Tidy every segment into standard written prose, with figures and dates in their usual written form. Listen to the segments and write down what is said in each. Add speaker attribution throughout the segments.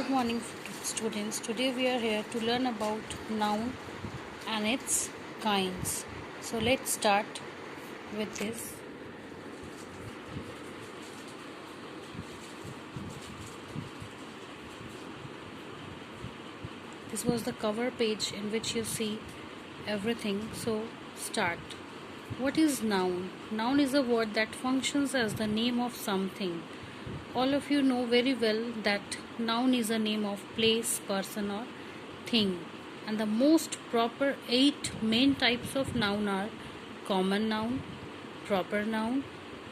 Speaker 1: Good morning, students. Today we are here to learn about noun and its kinds. So let's start with this. This was the cover page in which you see everything. So start. What is noun? Noun is a word that functions as the name of something. All of you know very well that noun is a name of place, person or thing. And the most proper 8 main types of noun are common noun, proper noun,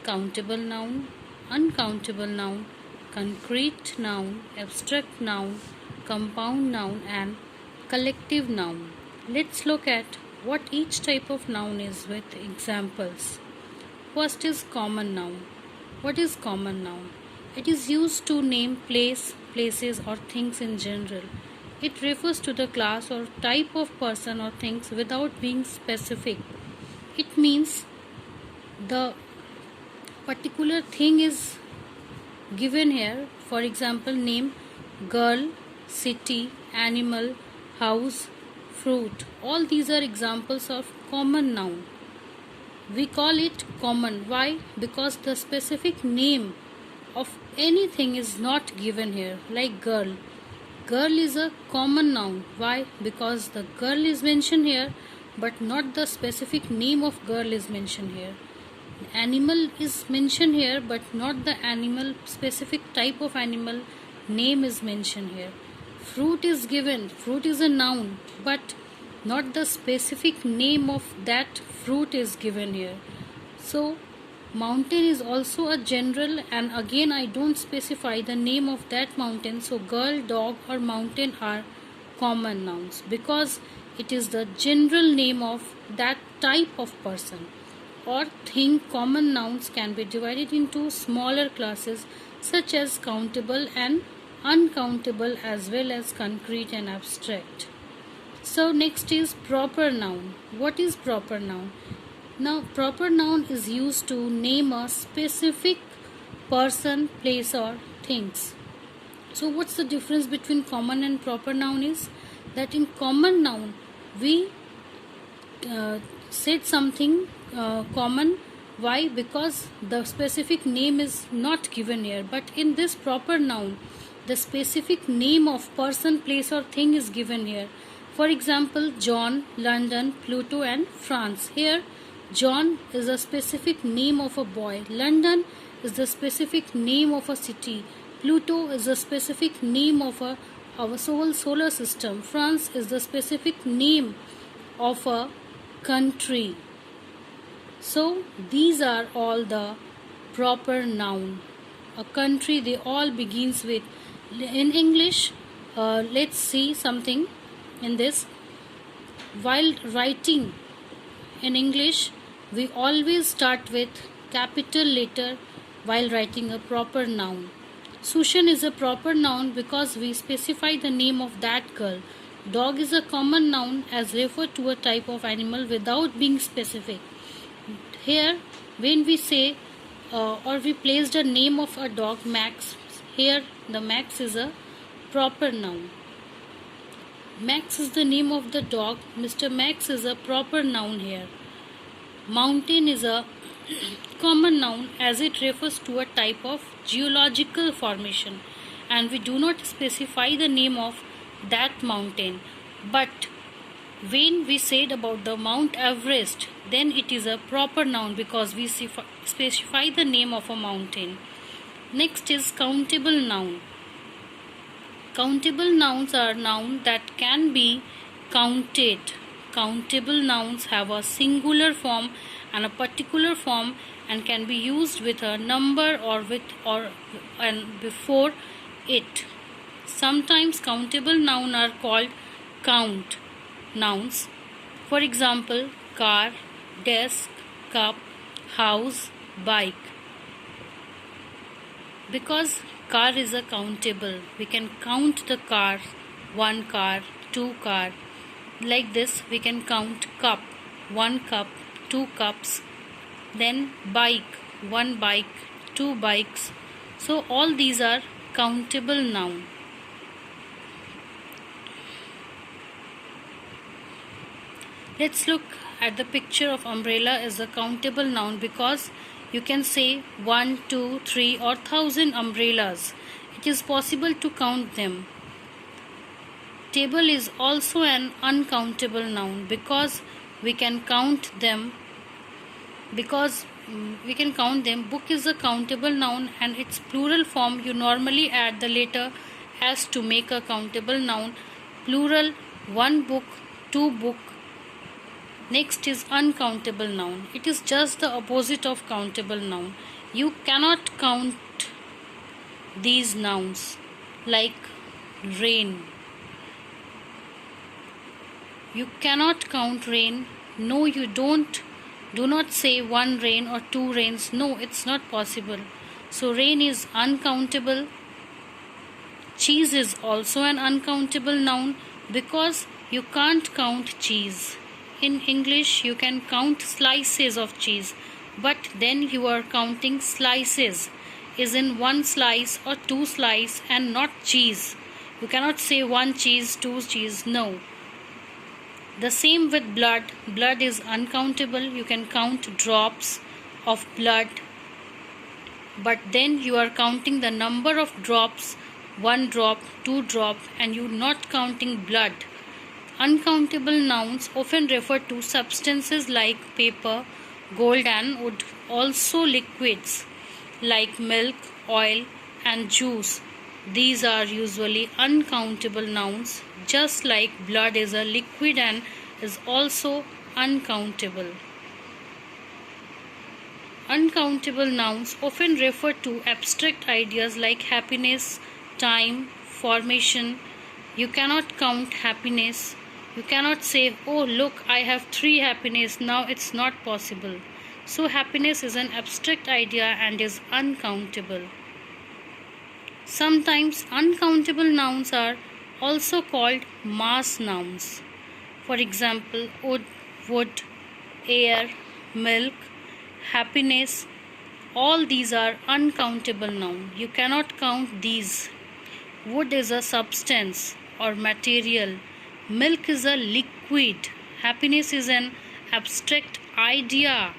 Speaker 1: countable noun, uncountable noun, concrete noun, abstract noun, compound noun and collective noun. Let's look at what each type of noun is with examples. First is common noun. What is common noun? It is used to name place, places or things in general. It refers to the class or type of person or things without being specific. It means the particular thing is given here. For example, name, girl, city, animal, house, fruit. All these are examples of common noun. We call it common. Why? Because the specific name of anything is not given here. Like girl. Girl is a common noun. Why? Because the girl is mentioned here, but not the specific name of girl is mentioned here. Animal is mentioned here, but not the animal specific type of animal name is mentioned here. Fruit is given. Fruit is a noun, but not the specific name of that fruit is given here. So mountain is also a general, and again I don't specify the name of that mountain. So girl, dog or mountain are common nouns because it is the general name of that type of person or thing. Common nouns can be divided into smaller classes such as countable and uncountable as well as concrete and abstract. So next is proper noun. What is proper noun? Now proper noun is used to name a specific person, place or things. So what's the difference between common and proper noun is that in common noun we said something common. Why? Because the specific name is not given here, but in this proper noun the specific name of person, place or thing is given here. For example, John, London, Pluto and France. Here John is a specific name of a boy. London is the specific name of a city. Pluto is the specific name of our whole solar system. France is the specific name of a country. So these are all the proper noun. A country, they all begins with. In English, let's see something in this. While writing in English, we always start with capital letter while writing a proper noun. Sushan is a proper noun because we specify the name of that girl. Dog is a common noun as referred to a type of animal without being specific. Here, when we say or we placed a name of a dog, Max, here the Max is a proper noun. Max is the name of the dog. Mr. Max is a proper noun here. Mountain is a common noun as it refers to a type of geological formation and we do not specify the name of that mountain. But when we said about the Mount Everest, then it is a proper noun because we specify the name of a mountain. Next is countable noun. Countable nouns are nouns that can be counted. Countable nouns have a singular form and a particular form and can be used with a number or and before it. Sometimes countable nouns are called count nouns. For example, car, desk, cup, house, bike. Because car is a countable, we can count the car, one car, two car. Like this we can count cup, one cup, two cups. Then bike, one bike, two bikes. So all these are countable noun. Let's look at the picture of umbrella as a countable noun because you can say 1, 2, 3 or 1,000 umbrellas. It is possible to count them. Table is also an uncountable noun because we can count them. Book is a countable noun and its plural form you normally add the letter s to make a countable noun. Plural, one book, two book. Next is uncountable noun. It is just the opposite of countable noun. You cannot count these nouns like rain. You cannot count rain. No, you don't. Do not say one rain or two rains. No, it's not possible. So rain is uncountable. Cheese is also an uncountable noun because you can't count cheese. In English, you can count slices of cheese, but then you are counting slices, is in one slice or two slices and not cheese. You cannot say one cheese, two cheese, no. The same with blood. Blood is uncountable. You can count drops of blood, but then you are counting the number of drops, one drop, two drop, and you are not counting blood. Uncountable nouns often refer to substances like paper, gold and wood, also liquids like milk, oil and juice. These are usually uncountable nouns, just like blood is a liquid and is also uncountable. Uncountable nouns often refer to abstract ideas like happiness, time, formation. You cannot count happiness. You cannot say, oh look, I have 3 happiness. Now it's not possible. So happiness is an abstract idea and is uncountable. Sometimes uncountable nouns are also called mass nouns. For example, wood, air, milk, happiness. All these are uncountable nouns. You cannot count these. Wood is a substance or material. Milk is a liquid. Happiness is an abstract idea.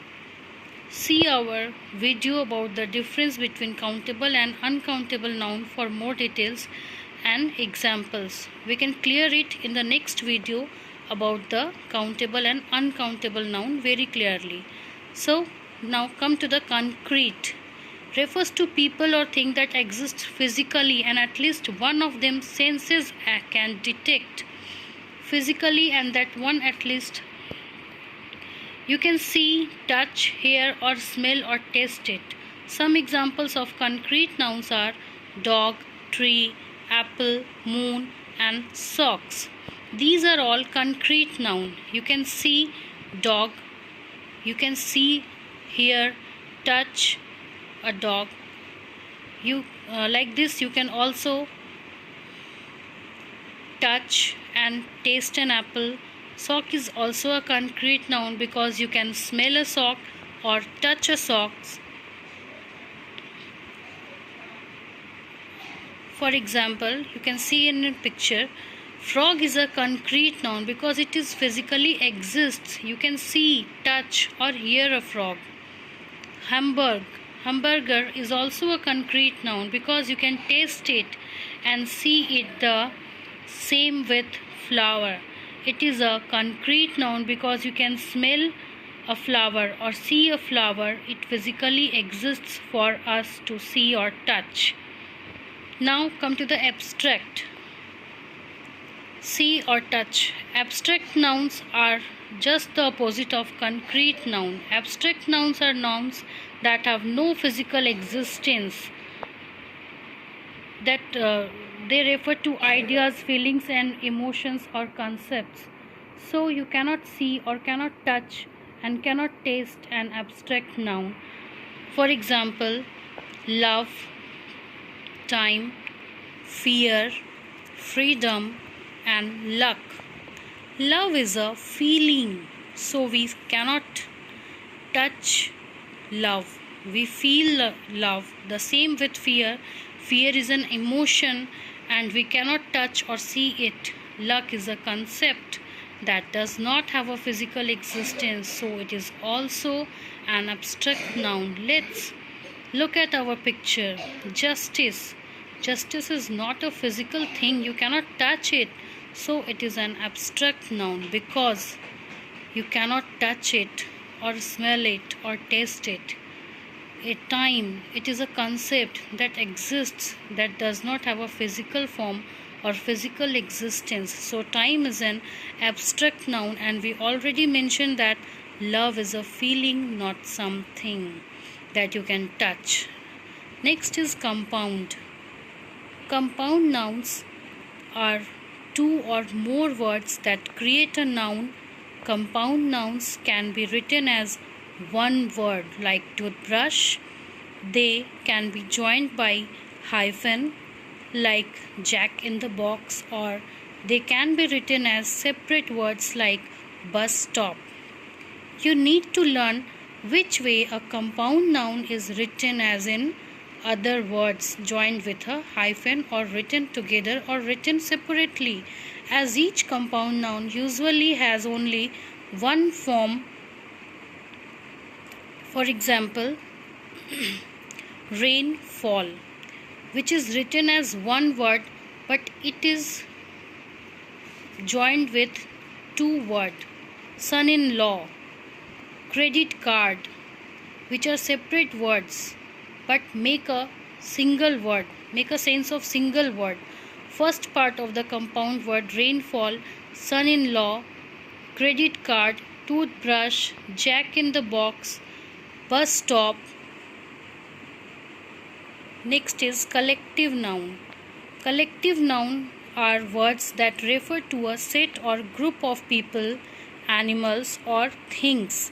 Speaker 1: See our video about the difference between countable and uncountable noun for more details and examples. We can clear it in the next video about the countable and uncountable noun very clearly. So now come to the concrete. Refers to people or thing that exist physically and at least one of them senses can detect physically, and that one at least you can see, touch, hear or smell or taste it. Some examples of concrete nouns are dog, tree, apple, moon and socks. These are all concrete nouns. You can see dog, you can see, hear, touch a dog. Like this you can also touch and taste an apple. Sock is also a concrete noun because you can smell a sock or touch a sock. For example, you can see in a picture, frog is a concrete noun because it is physically exists. You can see, touch or hear a frog. Hamburger is also a concrete noun because you can taste it and see it. The same with flower. It is a concrete noun because you can smell a flower or see a flower. It physically exists for us to see or touch. Now come to the abstract. See or touch. Abstract nouns are just the opposite of concrete noun. Abstract nouns are nouns that have no physical existence. They refer to ideas, feelings and emotions or concepts. So you cannot see or cannot touch and cannot taste an abstract noun. For example, love, time, fear, freedom and luck. Love is a feeling, so we cannot touch love. We feel love. The same with fear. Fear is an emotion and we cannot touch or see it. Luck is a concept that does not have a physical existence, so it is also an abstract noun. Let's look at our picture. Justice. Justice is not a physical thing, you cannot touch it, so it is an abstract noun because you cannot touch it or smell it or taste it. A time, it is a concept that exists that does not have a physical form or physical existence. So time is an abstract noun, and we already mentioned that love is a feeling, not something that you can touch. Next is compound. Compound nouns are two or more words that create a noun. Compound nouns can be written as one word like toothbrush. They can be joined by hyphen like Jack in the Box, or they can be written as separate words like bus stop. You need to learn which way a compound noun is written, as in other words joined with a hyphen or written together or written separately, as each compound noun usually has only one form. For example, rainfall, which is written as one word but it is joined with two words. Son-in-law, credit card, which are separate words but make a single word, make a sense of single word. First part of the compound word rainfall, son-in-law, credit card, toothbrush, Jack in the Box, bus stop. Next is collective noun. Collective noun are words that refer to a set or group of people, animals, or things.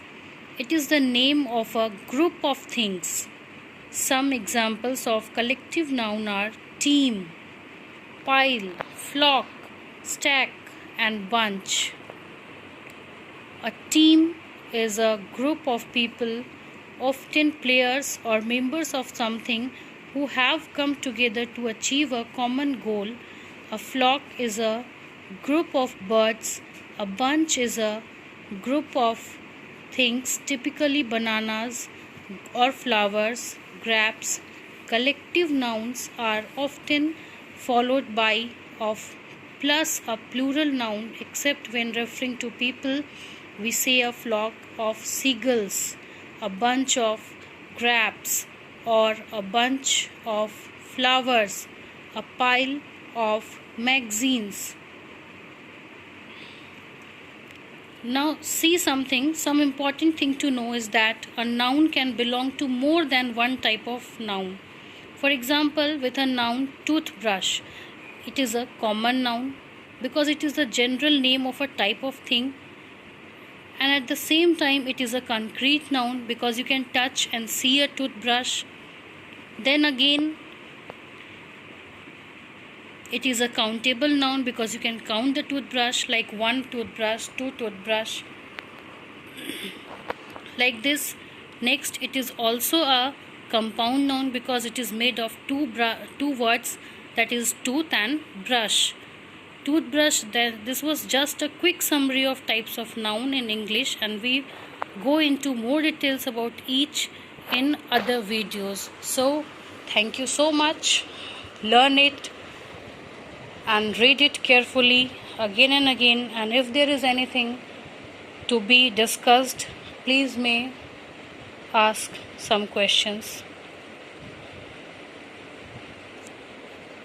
Speaker 1: It is the name of a group of things. Some examples of collective noun are team, pile, flock, stack, and bunch. A team is a group of people, often players or members of something, who have come together to achieve a common goal. A flock is a group of birds. A bunch is a group of things, typically bananas or flowers, grapes. Collective nouns are often followed by of plus a plural noun, except when referring to people. We say a flock of seagulls, a bunch of grapes, or a bunch of flowers, a pile of magazines. Now see something, some important thing to know is that a noun can belong to more than one type of noun. For example, with a noun toothbrush, it is a common noun because it is the general name of a type of thing, and at the same time it is a concrete noun because you can touch and see a toothbrush. Then again, it is a countable noun because you can count the toothbrush, like one toothbrush, two toothbrush, like this. Next, it is also a compound noun because it is made of two words, that is tooth and brush. Toothbrush, this was just a quick summary of types of noun in English, and we go into more details about each in other videos. So thank you so much. Learn it and read it carefully again and again, and if there is anything to be discussed, please may ask some questions.